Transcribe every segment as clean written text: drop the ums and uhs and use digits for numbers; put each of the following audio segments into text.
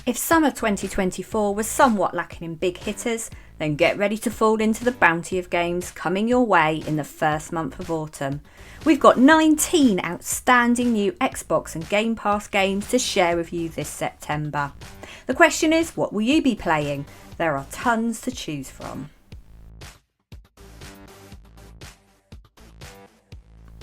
If summer 2024 was somewhat lacking in big hitters, then get ready to fall into the bounty of games coming your way in the first month of autumn. We've got 19 outstanding new Xbox and Game Pass games to share with you this September. The question is, what will you be playing? There are tons to choose from.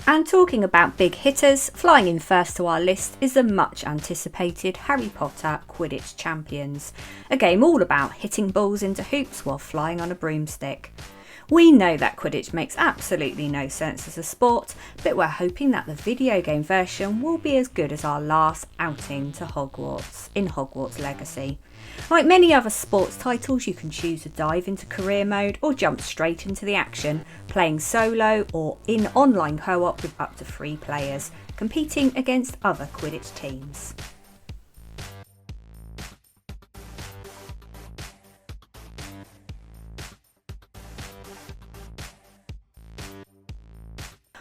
And talking about big hitters, flying in first to our list is the much anticipated Harry Potter Quidditch Champions, a game all about hitting balls into hoops while flying on a broomstick. We know that Quidditch makes absolutely no sense as a sport, but we're hoping that the video game version will be as good as our last outing to Hogwarts in Hogwarts Legacy. Like many other sports titles, you can choose to dive into career mode or jump straight into the action, playing solo or in online co-op with up to 3 players, competing against other Quidditch teams.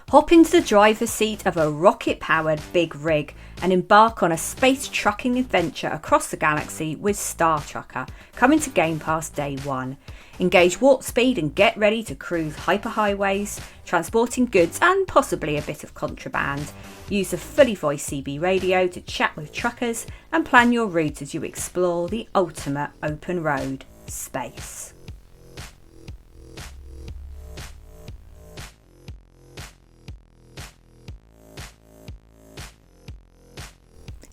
Hop into the driver's seat of a rocket-powered big rig and embark on a space trucking adventure across the galaxy with Star Trucker, coming to Game Pass Day 1. Engage warp speed and get ready to cruise hyperhighways, transporting goods and possibly a bit of contraband. Use the fully voiced CB radio to chat with truckers and plan your route as you explore the ultimate open road, space.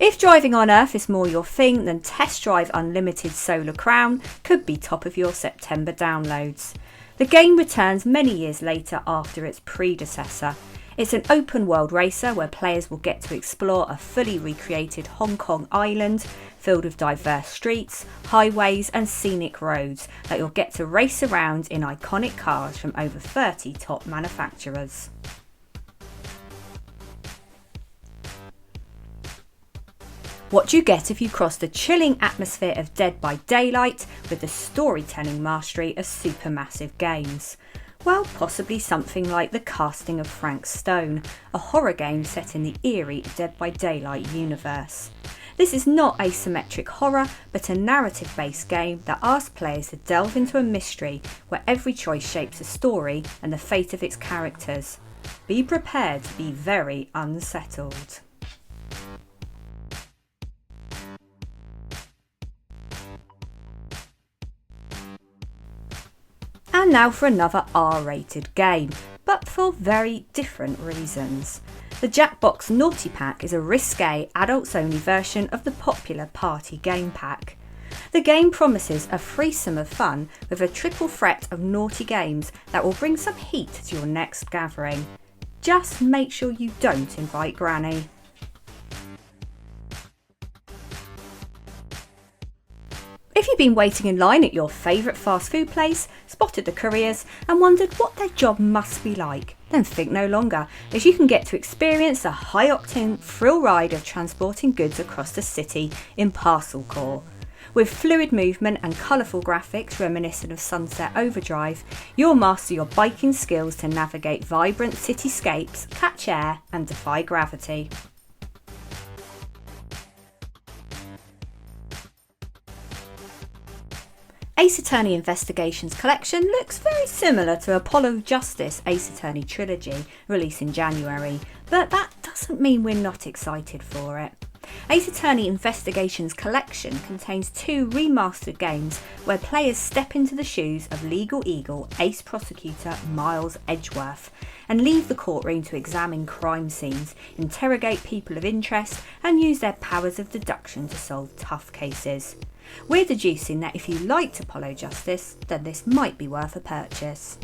If driving on Earth is more your thing, then Test Drive Unlimited Solar Crown could be top of your September downloads. The game returns many years later after its predecessor. It's an open world racer where players will get to explore a fully recreated Hong Kong island filled with diverse streets, highways and scenic roads that you'll get to race around in iconic cars from over 30 top manufacturers. What do you get if you cross the chilling atmosphere of Dead by Daylight with the storytelling mastery of supermassive games? Well, possibly something like The Casting of Frank Stone, a horror game set in the eerie Dead by Daylight universe. This is not asymmetric horror, but a narrative-based game that asks players to delve into a mystery where every choice shapes a story and the fate of its characters. Be prepared to be very unsettled. And now for another R-rated game, but for very different reasons. The Jackbox Naughty Pack is a risque, adults-only version of the popular Party Game Pack. The game promises a threesome of fun with a triple threat of naughty games that will bring some heat to your next gathering. Just make sure you don't invite Granny. If you've been waiting in line at your favourite fast food place, spotted the couriers and wondered what their job must be like, then think no longer, as you can get to experience the high-octane thrill ride of transporting goods across the city in Parcel Corps. With fluid movement and colourful graphics reminiscent of Sunset Overdrive, you'll master your biking skills to navigate vibrant cityscapes, catch air and defy gravity. Ace Attorney Investigations Collection looks very similar to Apollo Justice Ace Attorney Trilogy, released in January, but that doesn't mean we're not excited for it. Ace Attorney Investigations Collection contains 2 remastered games where players step into the shoes of legal eagle ace prosecutor Miles Edgeworth and leave the courtroom to examine crime scenes, interrogate people of interest and use their powers of deduction to solve tough cases. We're deducing that if you liked Apollo Justice, then this might be worth a purchase.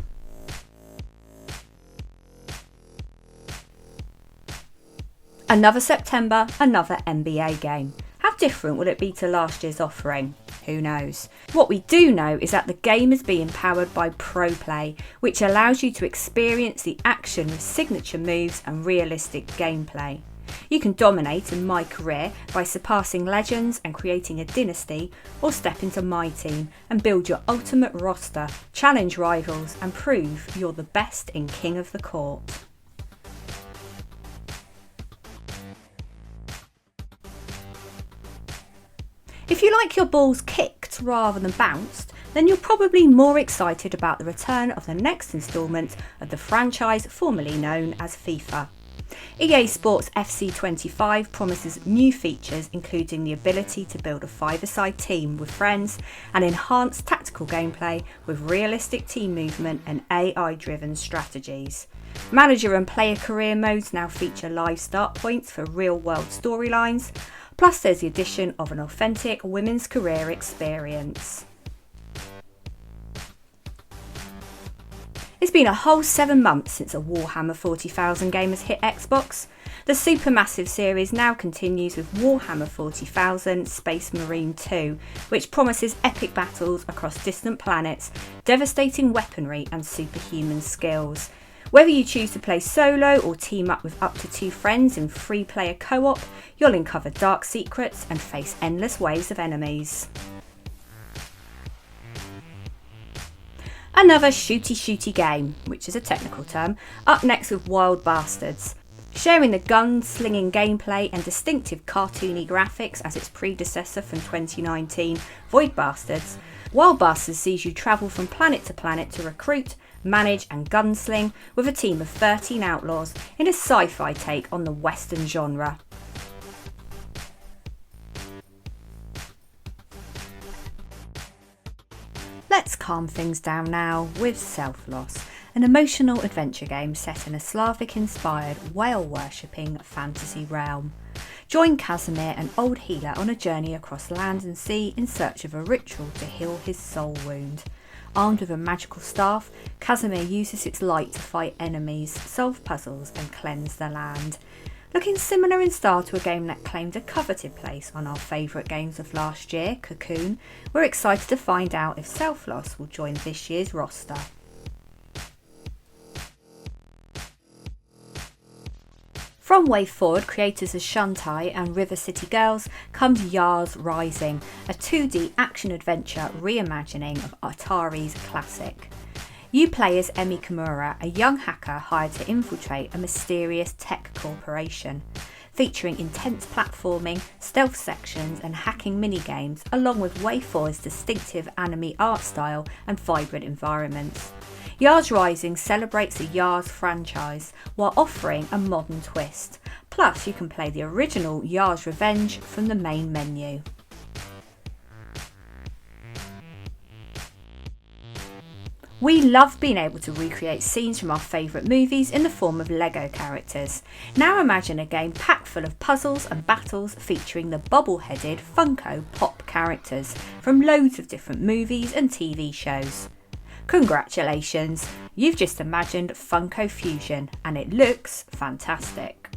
Another September, another NBA game. How different will it be to last year's offering? Who knows? What we do know is that the game is being powered by Pro Play, which allows you to experience the action with signature moves and realistic gameplay. You can dominate in My Career by surpassing legends and creating a dynasty, or step into My Team and build your ultimate roster, challenge rivals and prove you're the best in King of the Court. If you like your balls kicked rather than bounced, then you're probably more excited about the return of the next instalment of the franchise formerly known as FIFA. EA Sports FC 25 promises new features including the ability to build a five-a-side team with friends and enhanced tactical gameplay with realistic team movement and AI-driven strategies. Manager and player career modes now feature live start points for real-world storylines, plus there's the addition of an authentic women's career experience. It's been a whole 7 months since a Warhammer 40,000 game has hit Xbox. The supermassive series now continues with Warhammer 40,000 Space Marine 2, which promises epic battles across distant planets, devastating weaponry and superhuman skills. Whether you choose to play solo or team up with up to 2 friends in free player co-op, you'll uncover dark secrets and face endless waves of enemies. Another shooty game, which is a technical term, up next with Wild Bastards. Sharing the gun-slinging gameplay and distinctive cartoony graphics as its predecessor from 2019, Void Bastards, Wild Bastards sees you travel from planet to planet to recruit, manage and gunsling with a team of 13 outlaws in a sci-fi take on the Western genre. Let's calm things down now with Self-Loss, an emotional adventure game set in a Slavic-inspired, whale-worshipping fantasy realm. Join Casimir, an old healer, on a journey across land and sea in search of a ritual to heal his soul wound. Armed with a magical staff, Casimir uses its light to fight enemies, solve puzzles and cleanse the land. Looking similar in style to a game that claimed a coveted place on our favourite games of last year, Cocoon, we're excited to find out if Self-Loss will join this year's roster. From Way Forward, creators of Shantae and River City Girls, comes Yars Rising, a 2D action-adventure reimagining of Atari's classic. You play as Emi Kimura, a young hacker hired to infiltrate a mysterious tech corporation. Featuring intense platforming, stealth sections and hacking minigames, along with Way Forward's distinctive anime art style and vibrant environments. Yars Rising celebrates the Yars franchise while offering a modern twist. Plus, you can play the original Yars Revenge from the main menu. We love being able to recreate scenes from our favourite movies in the form of Lego characters. Now imagine a game packed full of puzzles and battles featuring the bubble-headed Funko Pop characters from loads of different movies and TV shows. Congratulations, you've just imagined Funko Fusion and it looks fantastic.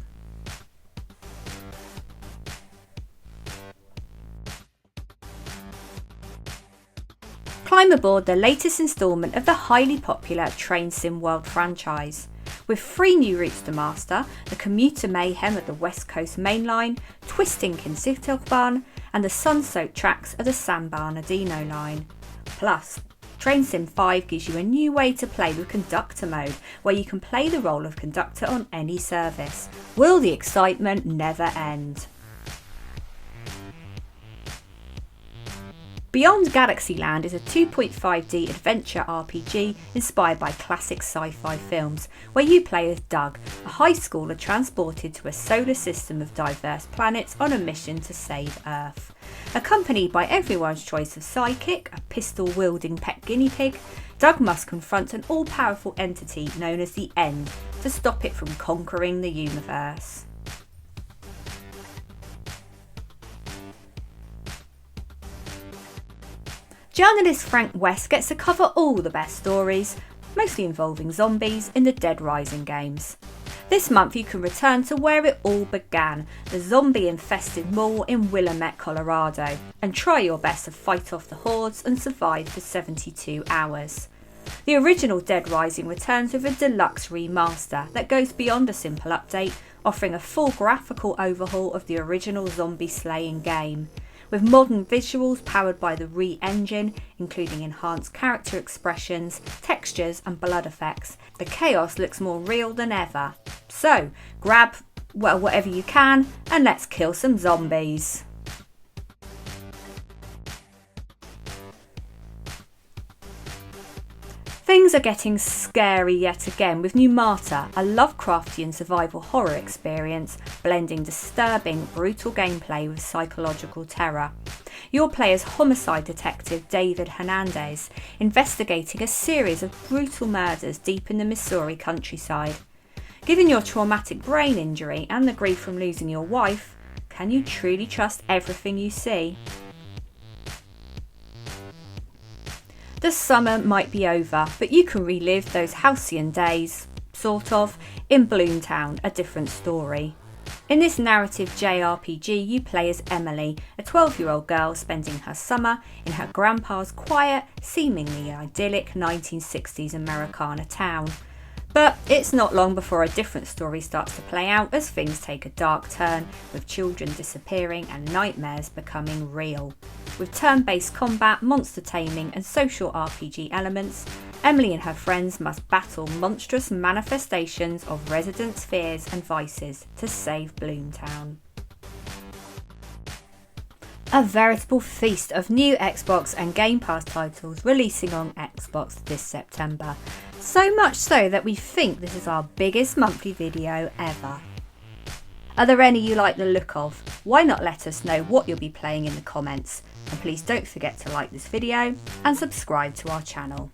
Climb aboard the latest instalment of the highly popular Train Sim World franchise. With 3 new routes to master, the commuter mayhem of the West Coast Main Line, twisting Kinsittobahn, and the sun-soaked tracks of the San Bernardino line. Plus, Train Sim 5 gives you a new way to play with conductor mode, where you can play the role of conductor on any service. Will the excitement never end? Beyond Galaxyland is a 2.5D adventure RPG inspired by classic sci-fi films, where you play as Doug, a high schooler transported to a solar system of diverse planets on a mission to save Earth. Accompanied by everyone's choice of sidekick, a pistol-wielding pet guinea pig, Doug must confront an all-powerful entity known as the End to stop it from conquering the universe. Journalist Frank West gets to cover all the best stories, mostly involving zombies, in the Dead Rising games. This month you can return to where it all began, the zombie-infested mall in Willamette, Colorado, and try your best to fight off the hordes and survive for 72 hours. The original Dead Rising returns with a deluxe remaster that goes beyond a simple update, offering a full graphical overhaul of the original zombie-slaying game. With modern visuals powered by the Re-engine, including enhanced character expressions, textures and blood effects, the chaos looks more real than ever. So, grab, whatever you can and let's kill some zombies. Things are getting scary yet again with New Martyr, a Lovecraftian survival horror experience blending disturbing, brutal gameplay with psychological terror. You'll play as homicide detective David Hernandez, investigating a series of brutal murders deep in the Missouri countryside. Given your traumatic brain injury and the grief from losing your wife, can you truly trust everything you see? The summer might be over, but you can relive those halcyon days, sort of, in Bloomtown, a different story. In this narrative JRPG, you play as Emily, a 12-year-old girl spending her summer in her grandpa's quiet, seemingly idyllic 1960s Americana town. But it's not long before a different story starts to play out as things take a dark turn, with children disappearing and nightmares becoming real. With turn-based combat, monster taming and social RPG elements, Emily and her friends must battle monstrous manifestations of residents' fears and vices to save Bloomtown. A veritable feast of new Xbox and Game Pass titles releasing on Xbox this September. So much so that we think this is our biggest monthly video ever. Are there any you like the look of? Why not let us know what you'll be playing in the comments? And please don't forget to like this video and subscribe to our channel.